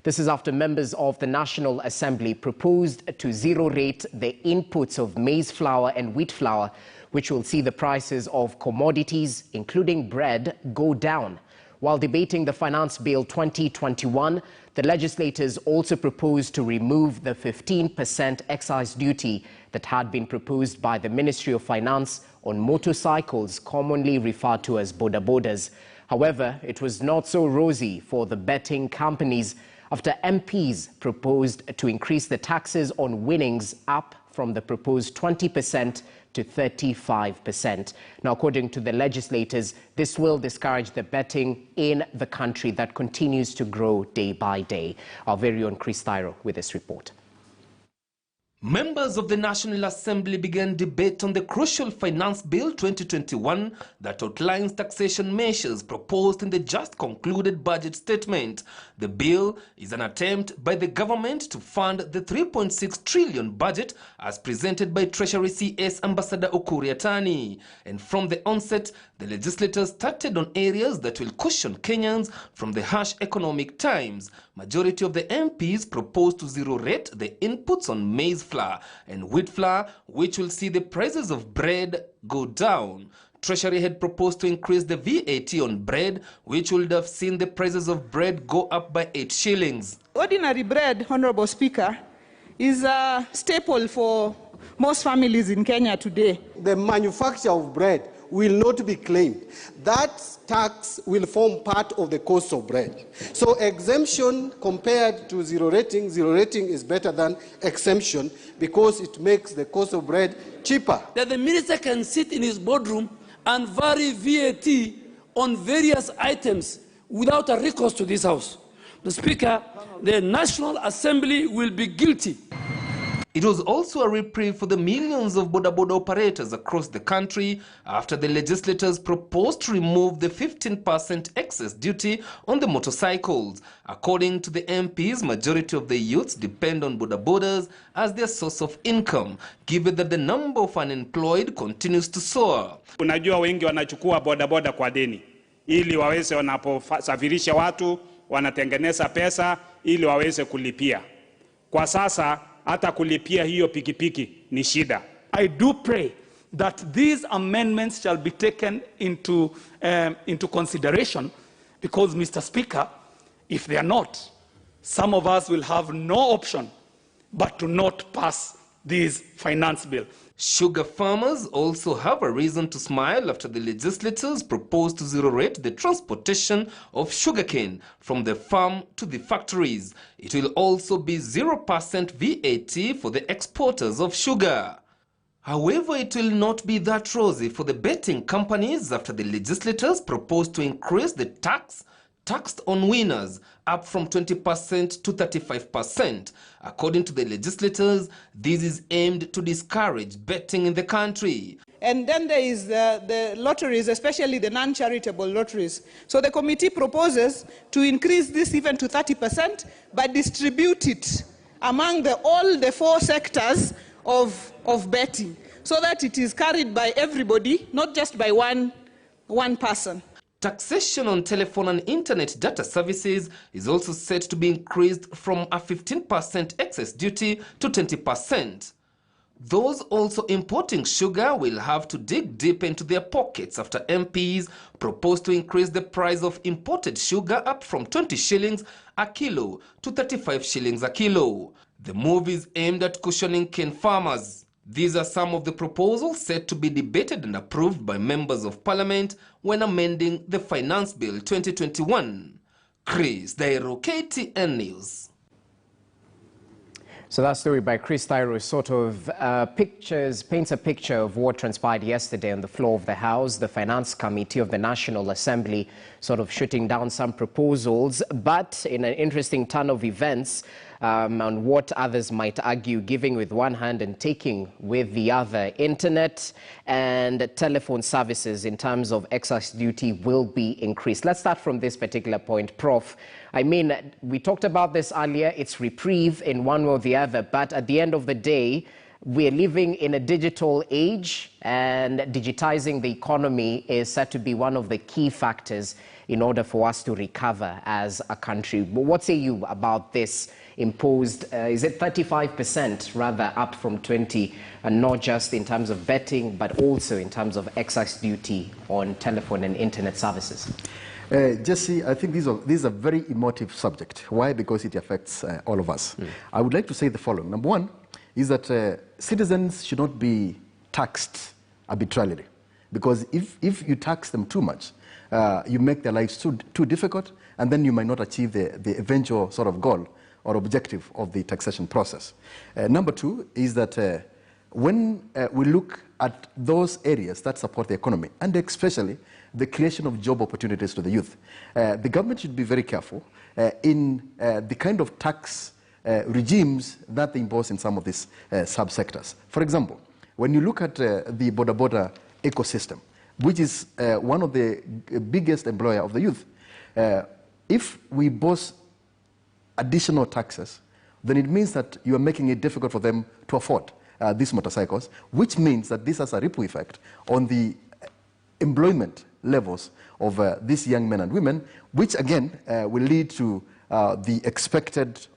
This is after members of the National Assembly proposed to zero-rate the inputs of maize flour and wheat flour, which will see the prices of commodities, including bread, go down. While debating the Finance Bill 2021, the legislators also proposed to remove the 15% excise duty that had been proposed by the Ministry of Finance on motorcycles, commonly referred to as boda bodas. However, it was not so rosy for the betting companies after MPs proposed to increase the taxes on winnings up from the proposed 20% to 35%. Now, according to the legislators, this will discourage the betting in the country that continues to grow day by day. Our very own Chris Thyro with this report. Members of the National Assembly began debate on the crucial Finance Bill 2021 that outlines taxation measures proposed in the just concluded budget statement. The bill is an attempt by the government to fund the 3.6 trillion budget as presented by Treasury CS Ambassador Ukur Yatani. And from the onset, the legislators started on areas that will cushion Kenyans from the harsh economic times. Majority of the MPs proposed to zero-rate the inputs on maize flour and wheat flour, which will see the prices of bread go down. Treasury had proposed to increase the VAT on bread, which would have seen the prices of bread go up by 8 shillings. Ordinary bread, Honorable Speaker, is a staple for most families in Kenya today. The manufacture of bread will not be claimed. That tax will form part of the cost of bread. So exemption compared to zero rating is better than exemption because it makes the cost of bread cheaper. That the minister can sit in his boardroom and vary VAT on various items without a recourse to this House. The Speaker, the National Assembly will be guilty. It was also a reprieve for the millions of boda boda operators across the country after the legislators proposed to remove the 15% excess duty on the motorcycles. According to the MPs, majority of the youths depend on boda bodas as their source of income, given that the number of unemployed continues to soar. Unajua wengi wanachukua boda boda kwa deni ili waweze wanaposafirisha watu wanatengeneza pesa ili waweze kulipia. Kwa sasa hata kulipia hiyo pikipiki ni shida. I do pray that these amendments shall be taken into consideration because, Mr. Speaker, if they are not, some of us will have no option but to not pass this finance bill. Sugar farmers also have a reason to smile after the legislators proposed to zero-rate the transportation of sugarcane from the farm to the factories. It will also be 0% VAT for the exporters of sugar. However, it will not be that rosy for the betting companies after the legislators proposed to increase the taxed on winners up from 20% to 35%. According to the legislators, this is aimed to discourage betting in the country. And then there is the lotteries, especially the non-charitable lotteries. So the committee proposes to increase this even to 30%, but distribute it among all the 4 sectors of betting, so that it is carried by everybody, not just by one person. Taxation on telephone and internet data services is also set to be increased from a 15% excess duty to 20%. Those also importing sugar will have to dig deep into their pockets after MPs proposed to increase the price of imported sugar up from 20 shillings a kilo to 35 shillings a kilo. The move is aimed at cushioning cane farmers. These are some of the proposals set to be debated and approved by members of parliament when amending the Finance Bill 2021. Chris Thyro, KTN News. So that story by Chris Thyro sort of paints a picture of what transpired yesterday on the floor of the House. The Finance Committee of the National Assembly sort of shooting down some proposals, but in an interesting turn of events, on what others might argue, giving with one hand and taking with the other. Internet and telephone services in terms of excise duty will be increased. Let's start from this particular point, Prof. I mean, we talked about this earlier. It's reprieve in one way or the other, but at the end of the day, We're living in a digital age, and digitizing the economy is said to be one of the key factors in order for us to recover as a country. But what say you about this imposed, is it 35% rather, up from 20, and not just in terms of betting, but also in terms of excise duty on telephone and internet services? Jesse, I think this is a very emotive subject. Why? Because it affects all of us. I would like to say the following. Number one is that citizens should not be taxed arbitrarily, because if you tax them too much, you make their lives too difficult, and then you might not achieve the eventual sort of goal or objective of the taxation process. Number two is that when we look at those areas that support the economy, and especially the creation of job opportunities to the youth, the government should be very careful in the kind of tax regimes that they impose in some of these subsectors. For example, when you look at the border ecosystem, which is one of the biggest employer of the youth, if we impose additional taxes, then it means that you are making it difficult for them to afford these motorcycles, which means that this has a ripple effect on the employment levels of these young men and women, which again will lead to the expected,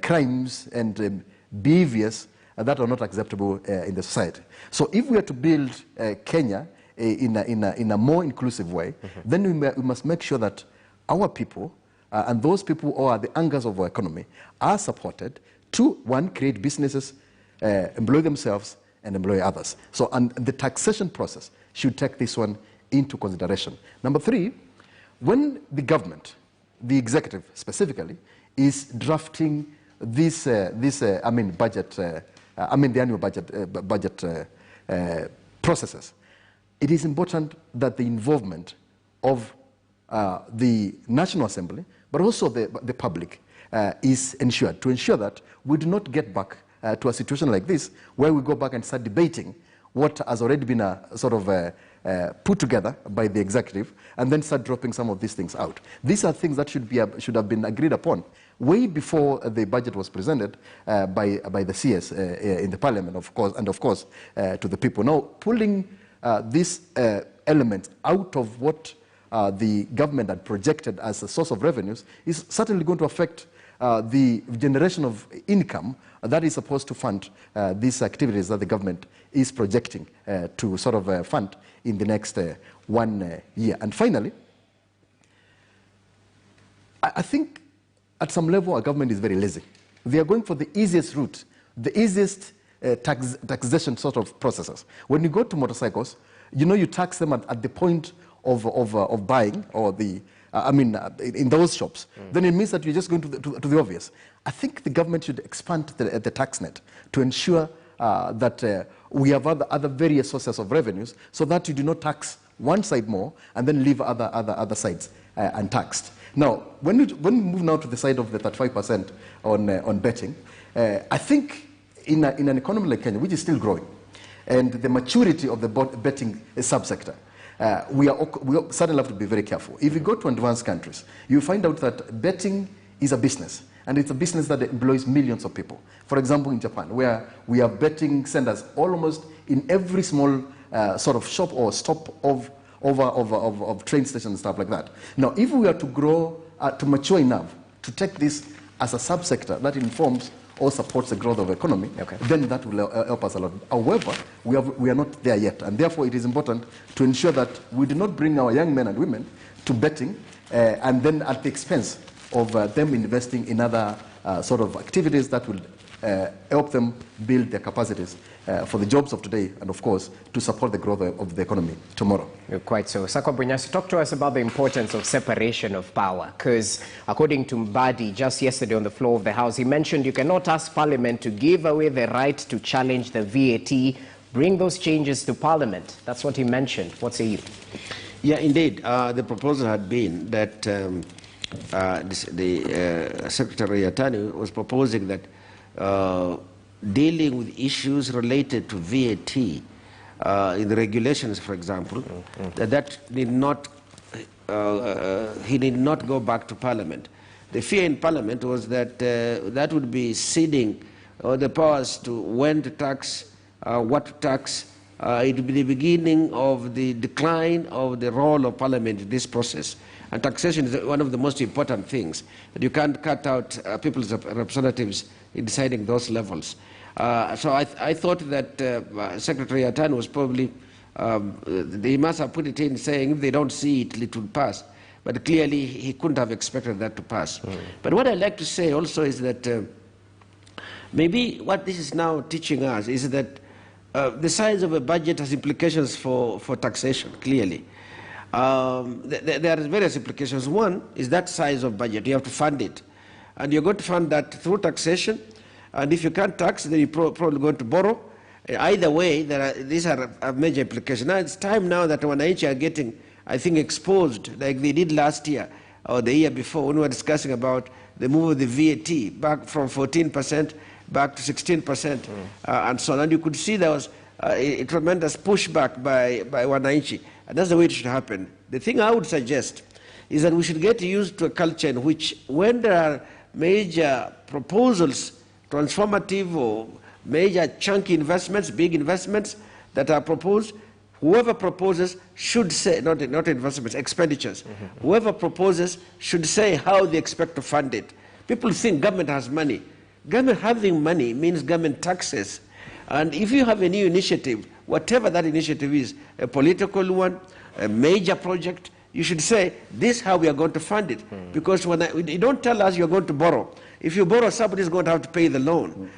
crimes and behaviors that are not acceptable in the society. So if we are to build Kenya in a more inclusive way, then we must make sure that our people and those people who are the anchors of our economy are supported to, one, create businesses, employ themselves, and employ others. So, and the taxation process should take this one into consideration. Number three, when the government, the executive specifically, is drafting the annual budget processes, it is important that the involvement of the National Assembly, but also the public, is ensured, to ensure that we do not get back to a situation like this, where we go back and start debating what has already been put together by the executive, and then start dropping some of these things out. These are things that should have been agreed upon way before the budget was presented by the CS in the Parliament, of course, and of course to the people. Now, pulling these elements out of what the government had projected as a source of revenues is certainly going to affect the generation of income that is supposed to fund these activities that the government is projecting to sort of fund in the next 1 year. And finally, I think at some level our government is very lazy. They are going for the easiest route, the easiest taxation sort of processes. When you go to motorcycles, you tax them at the point of buying, or in those shops, then it means that you're just going to the obvious. I think the government should expand the tax net to ensure that we have other various sources of revenues, so that you do not tax one side more and then leave other sides untaxed. Now, when we move now to the side of the 35% on betting, I think in an economy like Kenya, which is still growing, and the maturity of the betting subsector, we certainly have to be very careful. If you go to advanced countries, you find out that betting is a business, and it's a business that employs millions of people. For example, in Japan, where we have betting centers almost in every small sort of shop or stop of train stations and stuff like that. Now, if we are to grow, to mature enough to take this as a subsector that informs or supports the growth of the economy, then that will help us a lot. However, we are not there yet, and therefore it is important to ensure that we do not bring our young men and women to betting and then at the expense of them investing in other sort of activities that will help them build their capacities for the jobs of today, and of course to support the growth of the economy tomorrow. Quite so. Sakwa Bunyasi, talk to us about the importance of separation of power, because according to Mbadi just yesterday on the floor of the House, he mentioned you cannot ask Parliament to give away the right to challenge the VAT, bring those changes to Parliament. That's what he mentioned. What say you? Yeah, indeed. The proposal had been that the Secretary Attorney was proposing that dealing with issues related to VAT in the regulations, for example, that need not, he need not go back to Parliament. The fear in Parliament was that that would be ceding or the powers to when to tax, what to tax, it will be the beginning of the decline of the role of Parliament in this process. And taxation is one of the most important things. That you can't cut out people's representatives in deciding those levels. So I thought that Secretary Atan was probably, he must have put it in saying if they don't see it, it will pass. But clearly he couldn't have expected that to pass. But what I'd like to say also is that maybe what this is now teaching us is that the size of a budget has implications for taxation, clearly. There are various implications. One is that size of budget. You have to fund it. And you're going to fund that through taxation. And if you can't tax, then you're probably going to borrow. Either way, these are a major implication. Now, it's time now that wananchi are getting, I think, exposed, like they did last year or the year before when we were discussing about the move of the VAT back from 14% back to 16%, and so on. And you could see there was a tremendous pushback by wananchi. And that's the way it should happen. The thing I would suggest is that we should get used to a culture in which when there are major proposals, transformative or major chunky investments, big investments that are proposed, whoever proposes should say, not investments, expenditures, whoever proposes should say how they expect to fund it. People think government has money. Government having money means government taxes. And if you have a new initiative, whatever that initiative is, a political one, a major project, you should say, this is how we are going to fund it. Because you don't tell us you're going to borrow. If you borrow, somebody is going to have to pay the loan.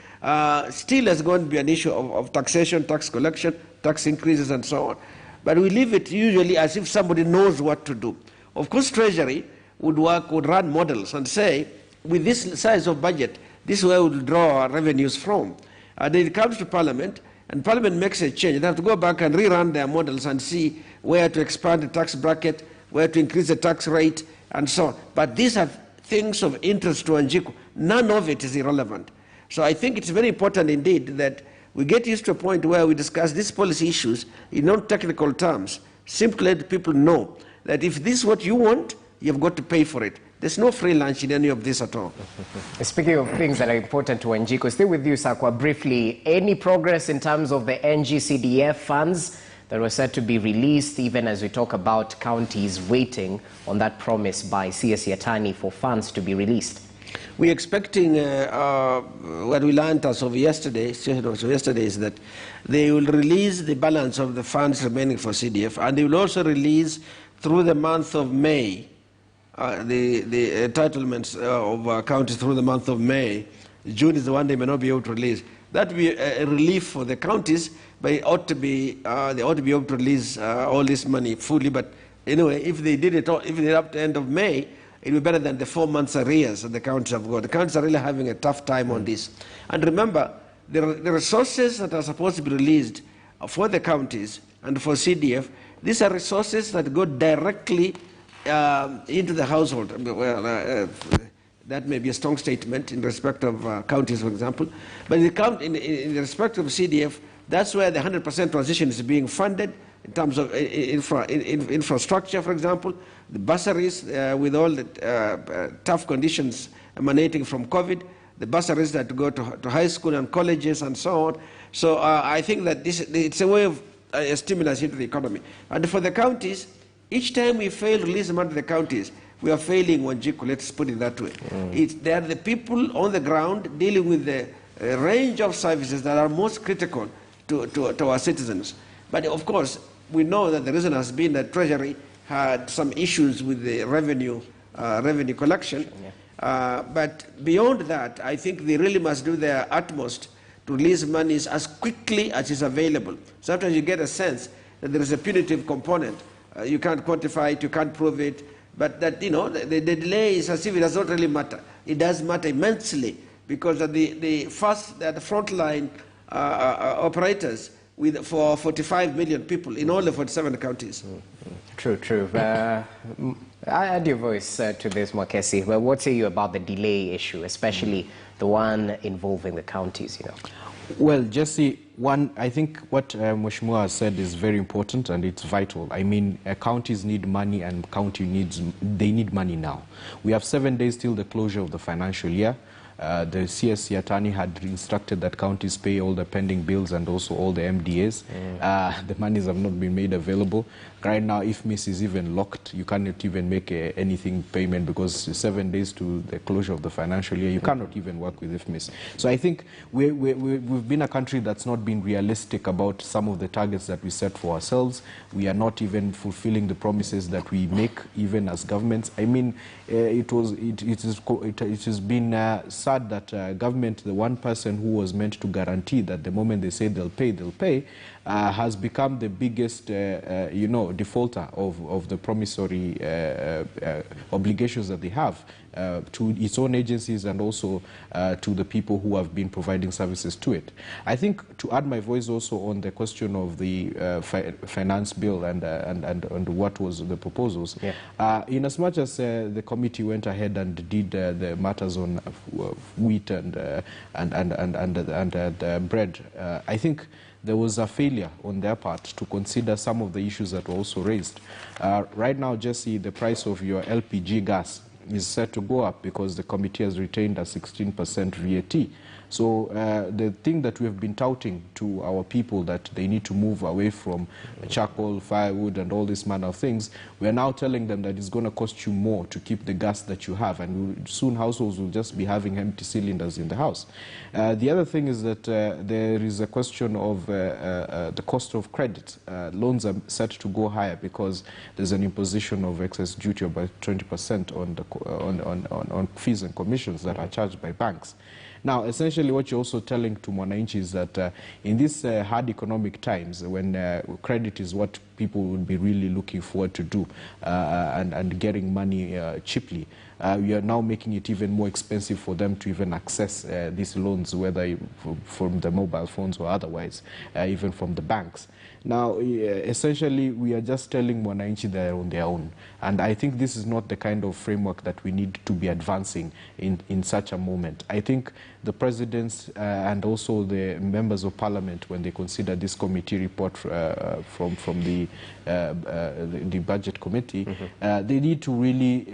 Still, there's going to be an issue of taxation, tax collection, tax increases, and so on. But we leave it usually as if somebody knows what to do. Of course, Treasury would run models and say, with this size of budget, this is where we'll draw our revenues from. And then it comes to Parliament, and Parliament makes a change. They have to go back and rerun their models and see where to expand the tax bracket, where to increase the tax rate, and so on. But these are things of interest to Wanjiku. None of it is irrelevant. So I think it's very important indeed that we get used to a point where we discuss these policy issues in non-technical terms. Simply let people know that if this is what you want, you've got to pay for it. There's no free lunch in any of this at all. Speaking of things that are important to Wanjiku, still with you, Sakwa, briefly, any progress in terms of the NGCDF funds that were said to be released, even as we talk about counties waiting on that promise by CS Yatani for funds to be released? We're expecting what we learned as of yesterday, is that they will release the balance of the funds remaining for CDF, and they will also release through the month of May the entitlements of counties through the month of May. June is the one they may not be able to release. That will be a relief for the counties, but it ought to be, they ought to be able to release all this money fully. But anyway, if they did it, if they did up to the end of May, it will be better than the 4 months arrears that the counties have got. The counties are really having a tough time on this. And remember, the resources that are supposed to be released for the counties and for CDF, these are resources that go directly into the household. Well, that may be a strong statement in respect of counties, for example. But in respect of CDF, that's where the 100% transition is being funded in terms of infrastructure, for example, the bursaries with all the tough conditions emanating from COVID, the bursaries that go to high school and colleges and so on. So I think that it's a way of a stimulus into the economy. And for the counties, each time we fail to release money to the counties, we are failing Wanjiku, let's put it that way. They are the people on the ground dealing with the range of services that are most critical to our citizens. But of course, we know that the reason has been that Treasury had some issues with the revenue collection. But beyond that, I think they really must do their utmost to release monies as quickly as is available. Sometimes you get a sense that there is a punitive component. You can't quantify it, you can't prove it, but that, you know, the delay is as if it does not really matter. It does matter immensely because the frontline operators for 45 million people in all the 47 counties. True, true. I add your voice to this, Mwakesi. Well, what say you about the delay issue, especially the one involving the counties, you know? Well, Jesse, I think what Mheshimiwa has said is very important and it's vital. I mean, counties need money and they need money now. We have 7 days till the closure of the financial year. The CSC attorney had instructed that counties pay all the pending bills and also all the MDAs. The monies have not been made available. Right now, IFMIS is even locked. You cannot even make anything payment because 7 days to the closure of the financial year, you cannot even work with IFMIS. So I think we've been a country that's not been realistic about some of the targets that we set for ourselves. We are not even fulfilling the promises that we make, even as governments. I mean, it has been sad that government, the one person who was meant to guarantee that the moment they say they'll pay, has become the biggest, defaulter of the promissory obligations that they have to its own agencies and also to the people who have been providing services to it. I think to add my voice also on the question of the finance bill and what was the proposals, in as much as the committee went ahead and did the matters on wheat and bread, I think there was a failure on their part to consider some of the issues that were also raised. Right now, Jesse, the price of your LPG gas is set to go up because the committee has retained a 16% VAT. So the thing that we have been touting to our people that they need to move away from charcoal, firewood, and all this manner of things, we are now telling them that it's going to cost you more to keep the gas that you have, and soon households will just be having empty cylinders in the house. The other thing is that there is a question of the cost of credit. Loans are set to go higher because there's an imposition of excess duty of about 20% on fees and commissions that are charged by banks. Now, essentially, what you're also telling to Mwananchi is that in these hard economic times, when credit is what people would be really looking forward to do and getting money cheaply, we are now making it even more expensive for them to even access these loans, whether from the mobile phones or otherwise, even from the banks. Now, essentially, we are just telling Mwananchi they're on their own. And I think this is not the kind of framework that we need to be advancing in such a moment. I think the presidents and also the members of parliament, when they consider this committee report from the budget committee, they need to really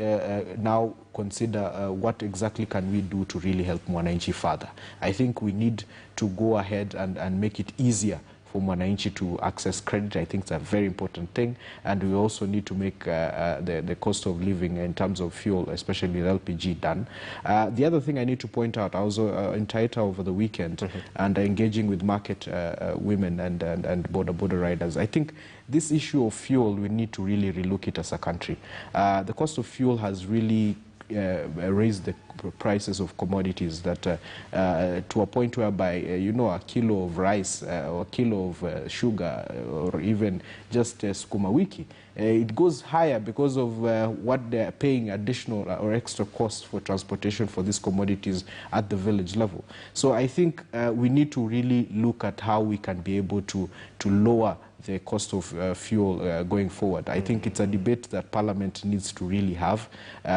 now consider what exactly can we do to really help Mwananchi further. I think we need to go ahead and make it easier for Mwananchi to access credit. I think it's a very important thing, and we also need to make the cost of living in terms of fuel, especially the LPG, done. The other thing I need to point out, I was in Taita over the weekend and engaging with market women and border riders. I think this issue of fuel, we need to really relook it as a country. The cost of fuel has really raised the prices of commodities that to a point whereby a kilo of rice or a kilo of sugar or even just sukuma wiki, it goes higher because of what they're paying additional or extra costs for transportation for these commodities at the village level. So I think we need to really look at how we can be able to lower the cost of fuel going forward. I think it's a debate that Parliament needs to really have.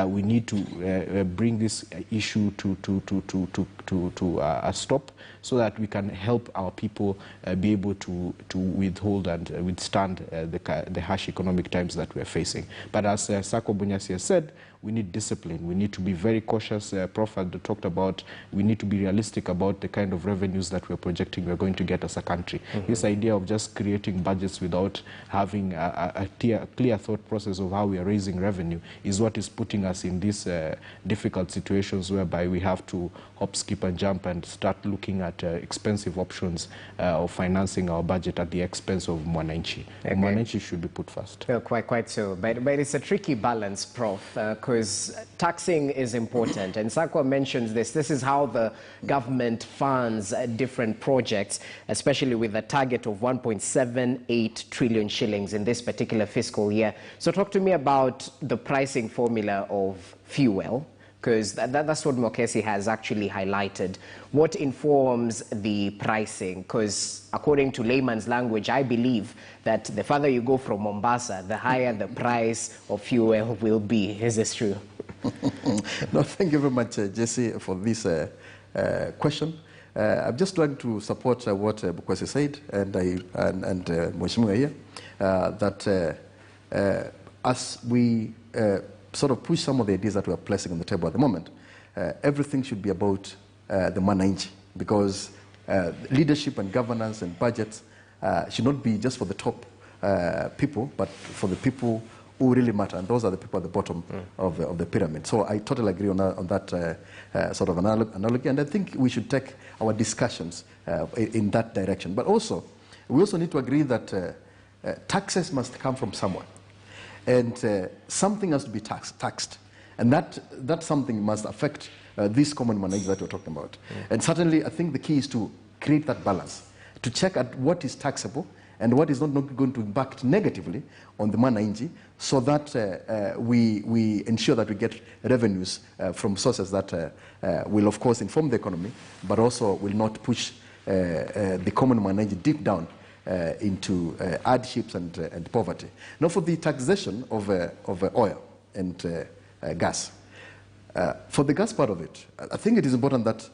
We need to bring this issue to a stop so that we can help our people be able to withhold and withstand the harsh economic times that we're facing. But as Sako Bunyasi has said, we need discipline. We need to be very cautious. Prof had talked about we need to be realistic about the kind of revenues that we're projecting we're going to get as a country. This idea of just creating budgets without having a clear thought process of how we are raising revenue is what is putting us in these difficult situations whereby we have to hop, skip and jump and start looking at expensive options of financing our budget at the expense of Mwananchi. Okay. Mwananchi should be put first. Well, quite so. But it's a tricky balance, Prof, because taxing is important. And Sakwa mentions this. This is how the government funds different projects, especially with a target of 1.78 trillion shillings in this particular fiscal year. So talk to me about the pricing formula of fuel, because that's what Mokesi has actually highlighted. What informs the pricing? Because according to layman's language, I believe that the further you go from Mombasa, the higher the price of fuel will be. Is this true? No, thank you very much, Jesse, for this question. I'm just trying to support what Bukwesi said and Mheshimiwa here, that as we sort of push some of the ideas that we are placing on the table at the moment, everything should be about the mwananchi, because leadership and governance and budgets should not be just for the top people, but for the people who really matter, and those are the people at the bottom of the pyramid. So I totally agree on that sort of analogy, and I think we should take our discussions in that direction. But also, we also need to agree that taxes must come from someone, and something has to be taxed, and that something must affect this common mwananchi that we're talking about. And certainly, I think the key is to create that balance, to check at what is taxable and what is not going to impact negatively on the mwananchi, so that we ensure that we get revenues from sources that will, of course, inform the economy, but also will not push the common mwananchi deep down into hardships and poverty. Now, for the taxation of oil and gas, for the gas part of it, I think it is important that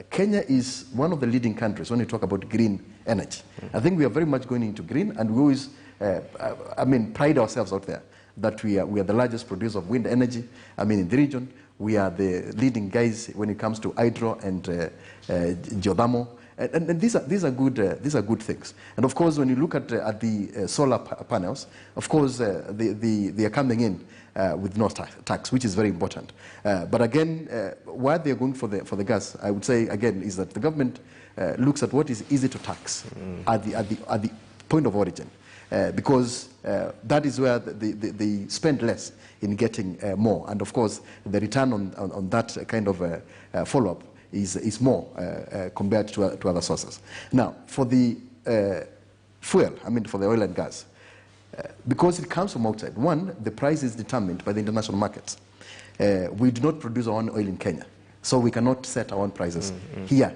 Kenya is one of the leading countries when you talk about green energy. I think we are very much going into green, and we always, pride ourselves out there that we are the largest producer of wind energy. In the region, we are the leading guys when it comes to hydro and geothermal. And these are good things. And of course, when you look at the solar panels, of course, they are coming in with no tax, which is very important. But again, why they are going for the gas, I would say again, is that the government looks at what is easy to tax at the point of origin, because that is where they spend less in getting more. And of course, the return on that kind of follow-up is more compared to other sources. Now, for the fuel, for the oil and gas, because it comes from outside, one, the price is determined by the international markets. We do not produce our own oil in Kenya, so we cannot set our own prices here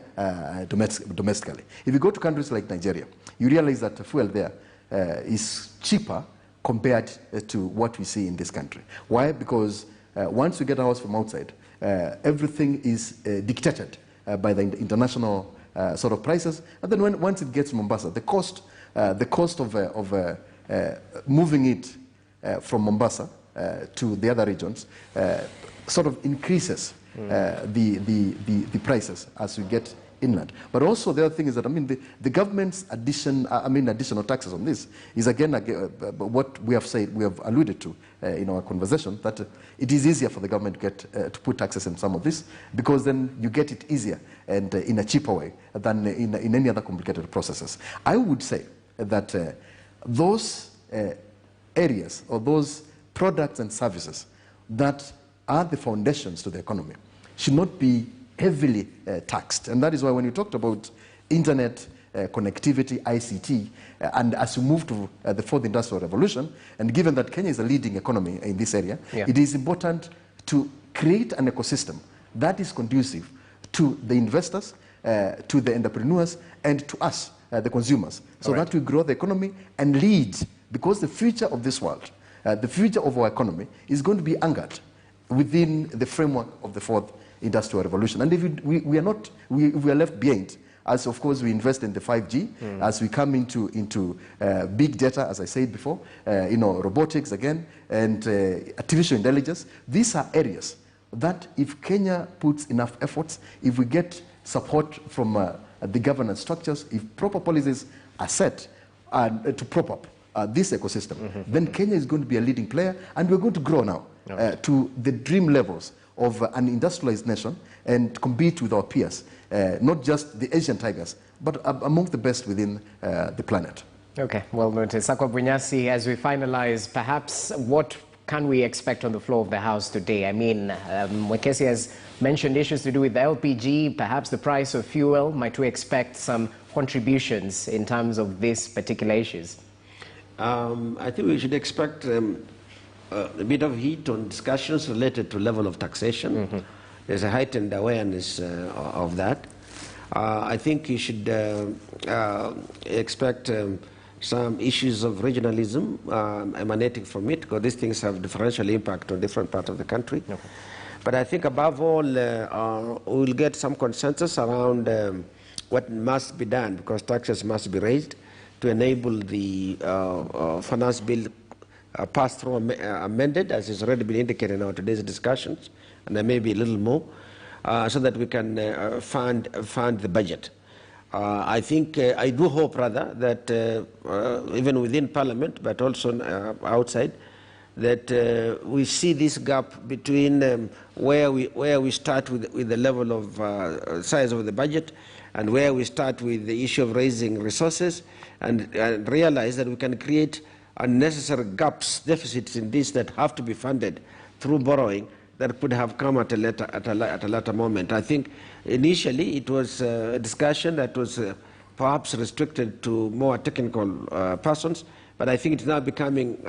domestically. If you go to countries like Nigeria, you realize that the fuel there is cheaper compared to what we see in this country. Why? Because once we get ours from outside, everything is dictated by the international sort of prices, and then once it gets to Mombasa, the cost of moving it from Mombasa to the other regions sort of increases the prices as we get inland. But also the other thing is that the government's additional taxes on this is again what we have said, we have alluded to in our conversation, that it is easier for the government to get to put taxes in some of this, because then you get it easier and in a cheaper way than in any other complicated processes. I would say that those areas or those products and services that are the foundations to the economy should not be heavily taxed. And that is why when you talked about internet, connectivity, ICT, and as we move to the fourth industrial revolution, and given that Kenya is a leading economy in this area, it is important to create an ecosystem that is conducive to the investors, to the entrepreneurs, and to us, the consumers, so that we grow the economy and lead, because the future of this world, the future of our economy is going to be anchored within the framework of the fourth industrial revolution. And if we are left behind, as of course we invest in the 5G, as we come into big data, as I said before, robotics again, and artificial intelligence, these are areas that if Kenya puts enough efforts, if we get support from the governance structures, if proper policies are set to prop up this ecosystem, then Kenya is going to be a leading player, and we're going to grow now to the dream levels of an industrialized nation and compete with our peers, not just the Asian tigers, but among the best within the planet. Okay, well noted. Sakwa Bunyasi, as we finalize, perhaps what can we expect on the floor of the House today? Mwekesi has mentioned issues to do with the LPG, perhaps the price of fuel. Might we expect some contributions in terms of these particular issues? I think we should expect a bit of heat on discussions related to level of taxation. There's a heightened awareness of that. I think you should expect some issues of regionalism emanating from it, because these things have differential impact on different parts of the country. But I think above all, we'll get some consensus around what must be done, because taxes must be raised to enable the finance bill pass-through amended, as has already been indicated in our today's discussions, and there may be a little more. so that we can fund the budget. I think, I do hope rather that even within Parliament, but also outside, that we see this gap between where we start with the level of size of the budget and where we start with the issue of raising resources, and realize that we can create unnecessary gaps, deficits in this that have to be funded through borrowing that could have come at a later moment. I think initially it was a discussion that was perhaps restricted to more technical persons, but I think it's now becoming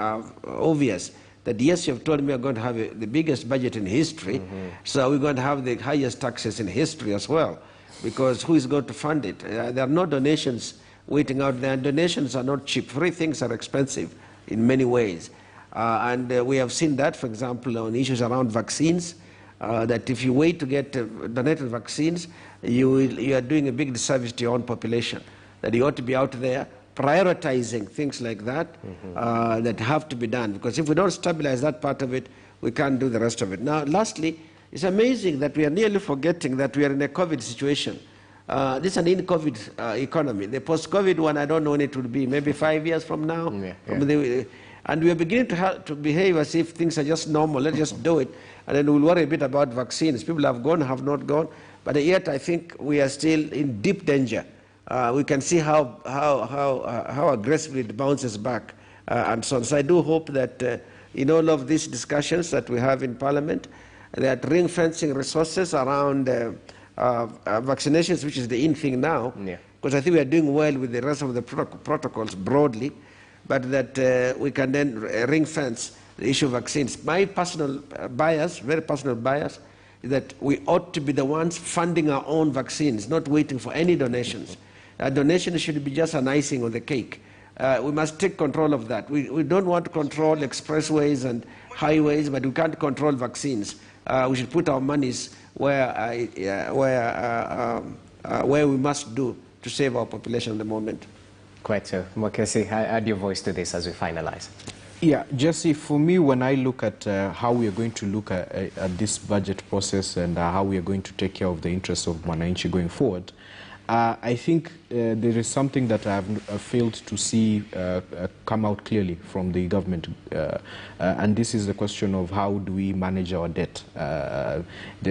obvious that yes, you've told me we're going to have the biggest budget in history, so we're going to have the highest taxes in history as well, because who is going to fund it? There are no donations waiting out there, and donations are not cheap. Free things are expensive in many ways. And we have seen that, for example, on issues around vaccines, that if you wait to get donated vaccines, you are doing a big disservice to your own population, that you ought to be out there prioritizing things like that that have to be done, because if we don't stabilize that part of it, we can't do the rest of it. Now, lastly, it's amazing that we are nearly forgetting that we are in a COVID situation. This is an in-COVID economy. The post-COVID one, I don't know when it will be, maybe 5 years from now. And we are beginning to behave as if things are just normal. Let's just do it. And then we'll worry a bit about vaccines. People have gone, have not gone. But yet I think we are still in deep danger. We can see how aggressively it bounces back and so on. So I do hope that in all of these discussions that we have in Parliament, that ring-fencing resources around vaccinations, which is the in thing now, because I think we are doing well with the rest of the protocols broadly, but that we can then ring-fence the issue of vaccines. My personal bias, very personal bias, is that we ought to be the ones funding our own vaccines, not waiting for any donations. Donations should be just an icing on the cake. We must take control of that. We don't want to control expressways and highways, but we can't control vaccines. We should put our monies where we must do to save our population at the moment. Quite so. Mokesi, add your voice to this as we finalize. Yeah, Jesse, for me, when I look at how we are going to look at this budget process and how we are going to take care of the interests of Mwananchi going forward, I think there is something that I have failed to see come out clearly from the government, and this is the question of how do we manage our debt. There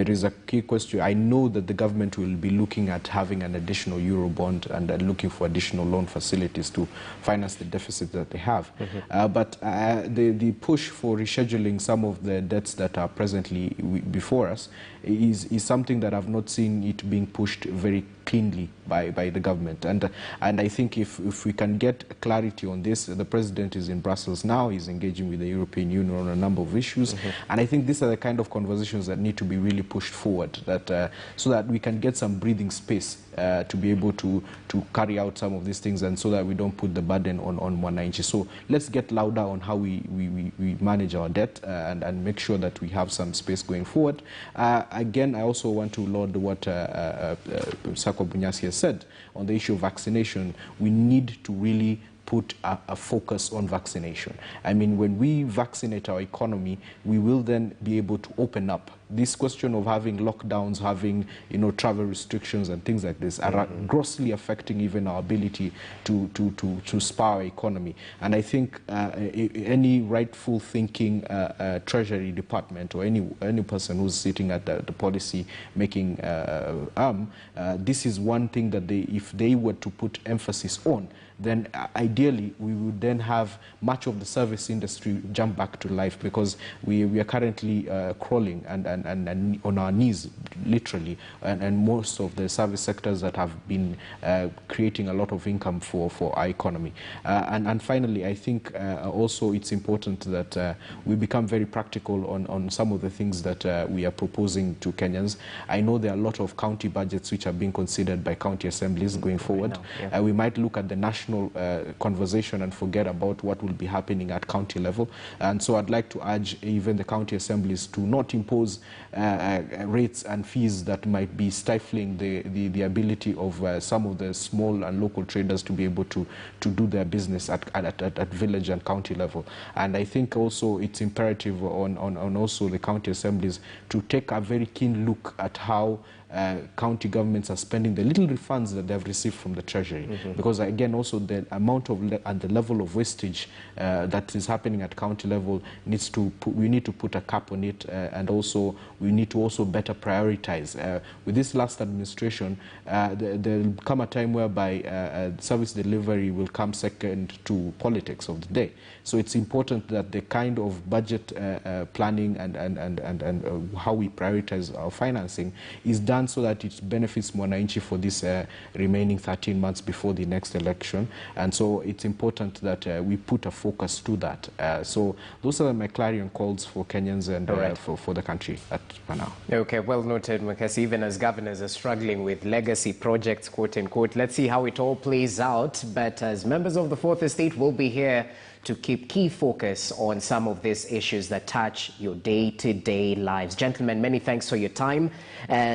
is a key question. I know that the government will be looking at having an additional Eurobond and looking for additional loan facilities to finance the deficit that they have. But the push for rescheduling some of the debts that are presently before us is something that I've not seen it being pushed very cleanly by the government. And I think if we can get clarity on this, the president is in Brussels now, he's engaging with the European Union on a number of issues, and I think these are the kind of conversations that need to be really pushed forward, that so that we can get some breathing space to be able to carry out some of these things, and so that we don't put the burden on Mwananchi. So let's get louder on how we manage our debt and make sure that we have some space going forward. Again, I also want to laud what Sako Bunyasi has said on the issue of vaccination. We need to really put a focus on vaccination. I mean, when we vaccinate our economy, we will then be able to open up. This question of having lockdowns, having travel restrictions and things like this are grossly affecting even our ability to spur our economy. And I think any rightful thinking Treasury Department or any person who's sitting at the policy making arm, this is one thing that if they were to put emphasis on, then ideally we would then have much of the service industry jump back to life, because we are currently crawling and on our knees, literally, and most of the service sectors that have been creating a lot of income for our economy. And finally, I think also it's important that we become very practical on some of the things that we are proposing to Kenyans. I know there are a lot of county budgets which are being considered by county assemblies going forward. We might look at the national conversation and forget about what will be happening at county level. And so I'd like to urge even the county assemblies to not impose rates and fees that might be stifling the ability of some of the small and local traders to be able to do their business at village and county level. And I think also it's imperative on also the county assemblies to take a very keen look at how county governments are spending the little refunds that they've received from the Treasury. Because again, also the amount of and the level of wastage that is happening at county level we need to put a cap on it, and also we need to also better prioritize. With this last administration, there will come a time whereby service delivery will come second to politics of the day. So it's important that the kind of budget planning and how we prioritize our financing is done so that it benefits mwananchi for this remaining 13 months before the next election. And so it's important that we put a focus to that. So those are my clarion calls for Kenyans and for the country for now. Okay, well noted, Mukasi. Even as governors are struggling with legacy projects, quote unquote, let's see how it all plays out. But as members of the Fourth Estate, we'll be here to keep key focus on some of these issues that touch your day-to-day lives. Gentlemen, many thanks for your time. And